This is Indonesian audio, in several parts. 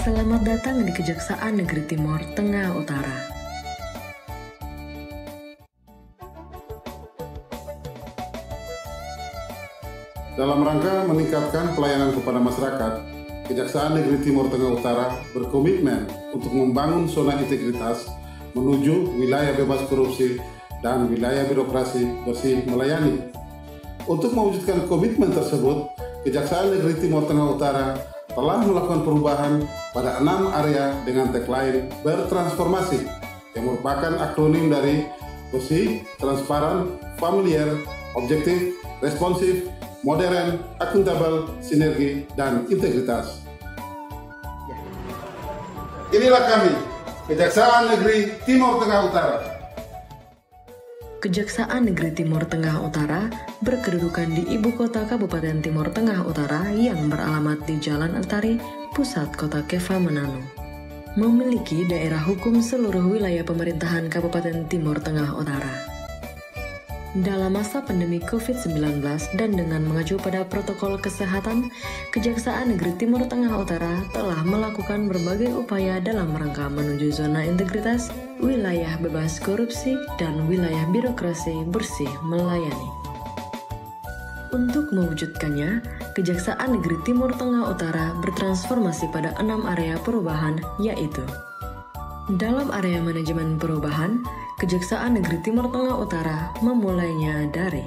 Selamat datang di Kejaksaan Negeri Timur Tengah Utara. Dalam rangka meningkatkan pelayanan kepada masyarakat, Kejaksaan Negeri Timur Tengah Utara berkomitmen untuk membangun zona integritas menuju wilayah bebas korupsi dan wilayah birokrasi bersih melayani. Untuk mewujudkan komitmen tersebut, Kejaksaan Negeri Timur Tengah Utara telah melakukan perubahan pada 6 area dengan tagline bertransformasi yang merupakan akronim dari bersih, transparan, familiar, objektif, responsif, modern, akuntabel, sinergi, dan integritas. Inilah kami, Kejaksaan Negeri Timur Tengah Utara. Kejaksaan Negeri Timur Tengah Utara berkedudukan di Ibu Kota Kabupaten Timur Tengah Utara yang beralamat di Jalan Antari, Pusat Kota Keva Manado. Memiliki daerah hukum seluruh wilayah pemerintahan Kabupaten Timur Tengah Utara. Dalam masa pandemi COVID-19 dan dengan mengacu pada protokol kesehatan, Kejaksaan Negeri Timur Tengah Utara telah melakukan berbagai upaya dalam rangka menuju zona integritas, wilayah bebas korupsi, dan wilayah birokrasi bersih melayani. Untuk mewujudkannya, Kejaksaan Negeri Timur Tengah Utara bertransformasi pada 6 area perubahan, yaitu dalam area manajemen perubahan, Kejaksaan Negeri Timur Tengah Utara memulainya dari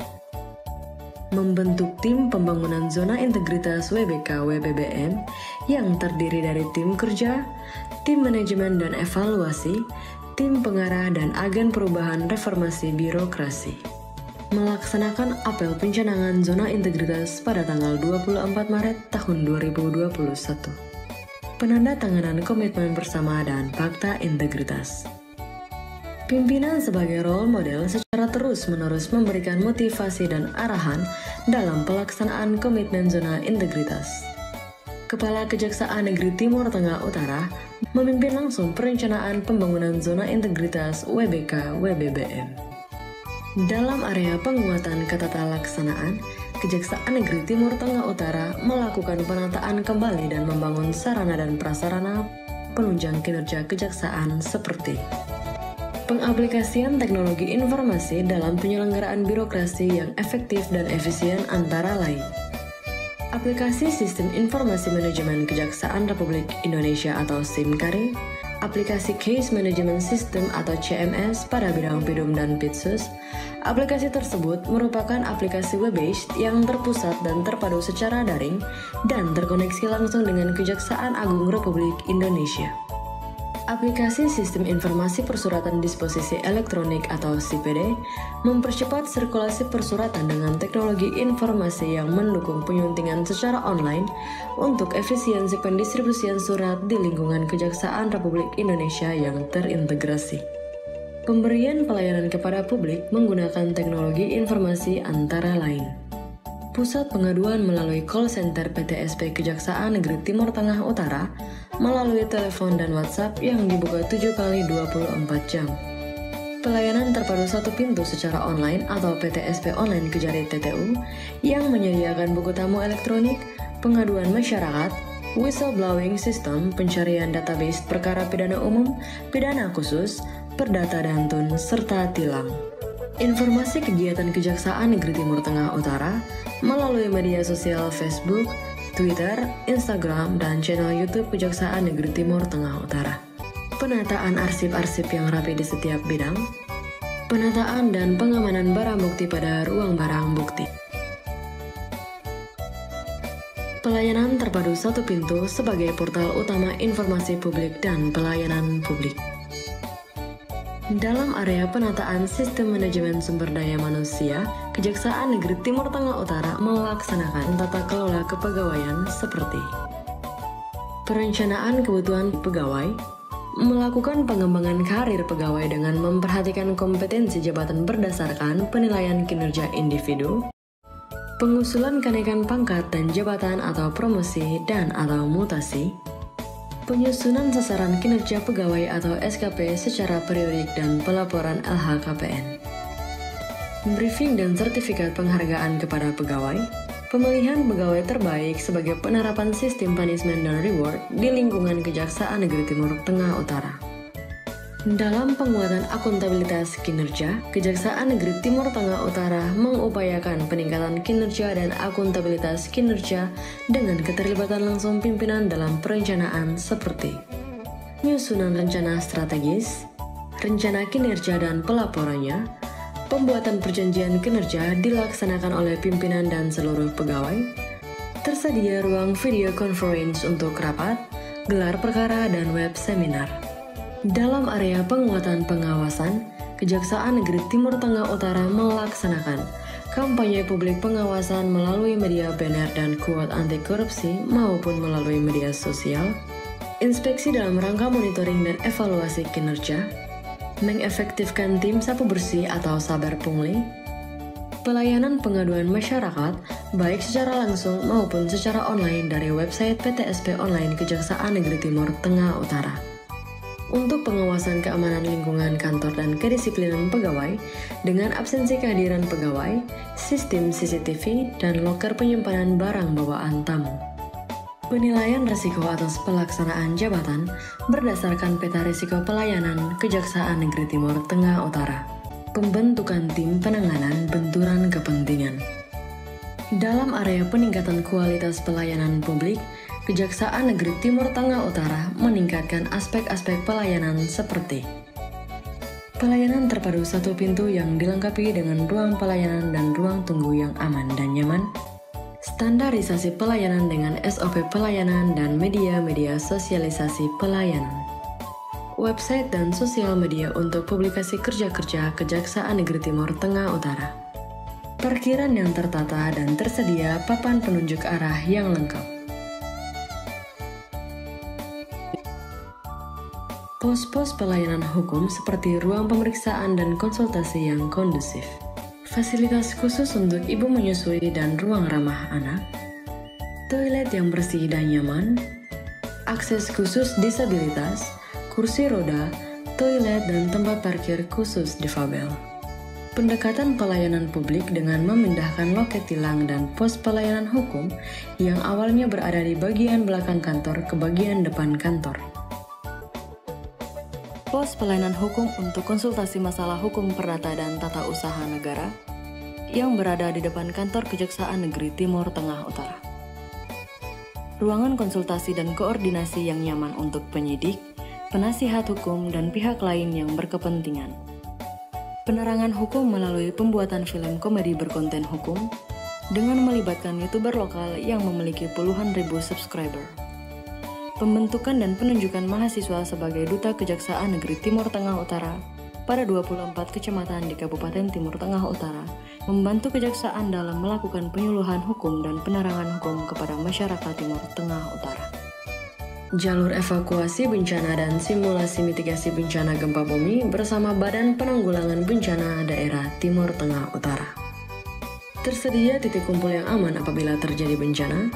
membentuk tim pembangunan zona integritas WBK-WBBM yang terdiri dari tim kerja, tim manajemen dan evaluasi, tim pengarah dan agen perubahan reformasi birokrasi. Melaksanakan apel pencanangan zona integritas pada tanggal 24 Maret tahun 2021. Penandatanganan komitmen bersama dan fakta integritas. Pimpinan sebagai role model secara terus-menerus memberikan motivasi dan arahan dalam pelaksanaan komitmen zona integritas. Kepala Kejaksaan Negeri Timur Tengah Utara memimpin langsung perencanaan pembangunan zona integritas WBK-WBBM. Dalam area penguatan ketatalaksanaan, Kejaksaan Negeri Timur Tengah Utara melakukan penataan kembali dan membangun sarana dan prasarana penunjang kinerja kejaksaan seperti pengaplikasian teknologi informasi dalam penyelenggaraan birokrasi yang efektif dan efisien antara lain. Aplikasi Sistem Informasi Manajemen Kejaksaan Republik Indonesia atau SIMKARI, aplikasi Case Management System atau CMS pada bidang PIDUM dan PIDSUS. Aplikasi tersebut merupakan aplikasi web-based yang terpusat dan terpadu secara daring dan terkoneksi langsung dengan Kejaksaan Agung Republik Indonesia. Aplikasi Sistem Informasi Persuratan Disposisi Elektronik atau SIPD mempercepat sirkulasi persuratan dengan teknologi informasi yang mendukung penyuntingan secara online untuk efisiensi pendistribusian surat di lingkungan Kejaksaan Republik Indonesia yang terintegrasi. Pemberian pelayanan kepada publik menggunakan teknologi informasi antara lain. Pusat pengaduan melalui call center PTSP Kejaksaan Negeri Timur Tengah Utara melalui telepon dan WhatsApp yang dibuka 7 kali 24 jam. Pelayanan terpadu satu pintu secara online atau PTSP Online Kejari TTU yang menyediakan buku tamu elektronik, pengaduan masyarakat, whistleblowing system, pencarian database perkara pidana umum, pidana khusus, perdata dantun, serta tilang. Informasi kegiatan Kejaksaan Negeri Timur Tengah Utara melalui media sosial Facebook, Twitter, Instagram, dan channel YouTube Kejaksaan Negeri Timur Tengah Utara. Penataan arsip-arsip yang rapi di setiap bidang. Penataan dan pengamanan barang bukti pada ruang barang bukti. Pelayanan terpadu satu pintu sebagai portal utama informasi publik dan pelayanan publik. Dalam area penataan sistem manajemen sumber daya manusia, Kejaksaan Negeri Timur Tengah Utara melaksanakan tata kelola kepegawaian seperti perencanaan kebutuhan pegawai, melakukan pengembangan karir pegawai dengan memperhatikan kompetensi jabatan berdasarkan penilaian kinerja individu, pengusulan kenaikan pangkat dan jabatan atau promosi dan atau mutasi, penyusunan sasaran kinerja pegawai atau SKP secara periodik dan pelaporan LHKPN, briefing dan sertifikat penghargaan kepada pegawai, Pemilihan pegawai terbaik sebagai penerapan sistem punishment dan reward di lingkungan Kejaksaan Negeri Timur Tengah Utara. Dalam penguatan akuntabilitas kinerja, Kejaksaan Negeri Timur Tengah Utara mengupayakan peningkatan kinerja dan akuntabilitas kinerja dengan keterlibatan langsung pimpinan dalam perencanaan seperti penyusunan rencana strategis, rencana kinerja dan pelaporannya, pembuatan perjanjian kinerja dilaksanakan oleh pimpinan dan seluruh pegawai, tersedia ruang video conference untuk rapat, gelar perkara, dan web seminar. Dalam area penguatan pengawasan, Kejaksaan Negeri Timur Tengah Utara melaksanakan kampanye publik pengawasan melalui media banner dan quote anti korupsi maupun melalui media sosial, inspeksi dalam rangka monitoring dan evaluasi kinerja, mengefektifkan tim sapu bersih atau saber pungli, pelayanan pengaduan masyarakat baik secara langsung maupun secara online dari website PTSP Online Kejaksaan Negeri Timur Tengah Utara. Untuk pengawasan keamanan lingkungan kantor dan kedisiplinan pegawai dengan absensi kehadiran pegawai, sistem CCTV, dan loker penyimpanan barang bawaan tamu. Penilaian risiko atas pelaksanaan jabatan berdasarkan peta risiko pelayanan Kejaksaan Negeri Timur Tengah Utara. Pembentukan tim penanganan benturan kepentingan. Dalam area peningkatan kualitas pelayanan publik, Kejaksaan Negeri Timur Tengah Utara meningkatkan aspek-aspek pelayanan seperti pelayanan terpadu satu pintu yang dilengkapi dengan ruang pelayanan dan ruang tunggu yang aman dan nyaman, standarisasi pelayanan dengan SOP pelayanan dan media-media sosialisasi pelayanan, website dan sosial media untuk publikasi kerja-kerja Kejaksaan Negeri Timur Tengah Utara, parkiran yang tertata dan tersedia papan penunjuk arah yang lengkap, pos-pos pelayanan hukum seperti ruang pemeriksaan dan konsultasi yang kondusif, fasilitas khusus untuk ibu menyusui dan ruang ramah anak, toilet yang bersih dan nyaman, akses khusus disabilitas, kursi roda, toilet dan tempat parkir khusus difabel. Pendekatan pelayanan publik dengan memindahkan loket tilang dan pos pelayanan hukum yang awalnya berada di bagian belakang kantor ke bagian depan kantor. Pos pelayanan hukum untuk konsultasi masalah hukum perdata dan tata usaha negara yang berada di depan kantor Kejaksaan Negeri Timur Tengah Utara. Ruangan konsultasi dan koordinasi yang nyaman untuk penyidik, penasihat hukum, dan pihak lain yang berkepentingan. Penerangan hukum melalui pembuatan film komedi berkonten hukum dengan melibatkan YouTuber lokal yang memiliki puluhan ribu subscriber. Pembentukan dan penunjukan mahasiswa sebagai Duta Kejaksaan Negeri Timur Tengah Utara pada 24 kecamatan di Kabupaten Timur Tengah Utara, membantu Kejaksaan dalam melakukan penyuluhan hukum dan penerangan hukum kepada masyarakat Timur Tengah Utara. Jalur evakuasi bencana dan simulasi mitigasi bencana gempa bumi bersama Badan Penanggulangan Bencana Daerah Timur Tengah Utara. Tersedia titik kumpul yang aman apabila terjadi bencana,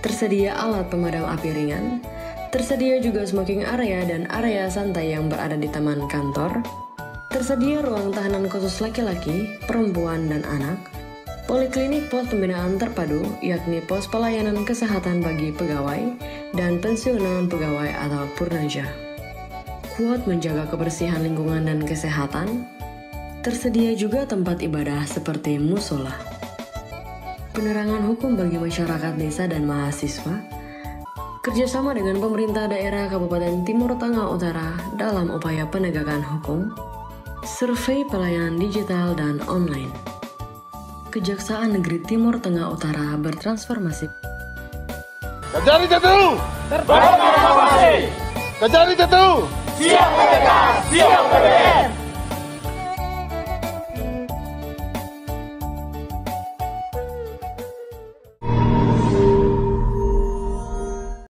tersedia alat pemadam api ringan, tersedia juga smoking area dan area santai yang berada di taman kantor, tersedia ruang tahanan khusus laki-laki, perempuan, dan anak, poliklinik pos pembinaan terpadu, yakni pos pelayanan kesehatan bagi pegawai, dan pensiunan pegawai atau purnaja. Kuat menjaga kebersihan lingkungan dan kesehatan, tersedia juga tempat ibadah seperti musola. Penerangan hukum bagi masyarakat desa dan mahasiswa, kerjasama dengan pemerintah daerah Kabupaten Timur Tengah Utara dalam upaya penegakan hukum, survei pelayanan digital dan online. Kejaksaan Negeri Timur Tengah Utara bertransformasi. Kejari jatuh! Terbang reformasi! Kejari jatuh! Siap KPK, siap KPN!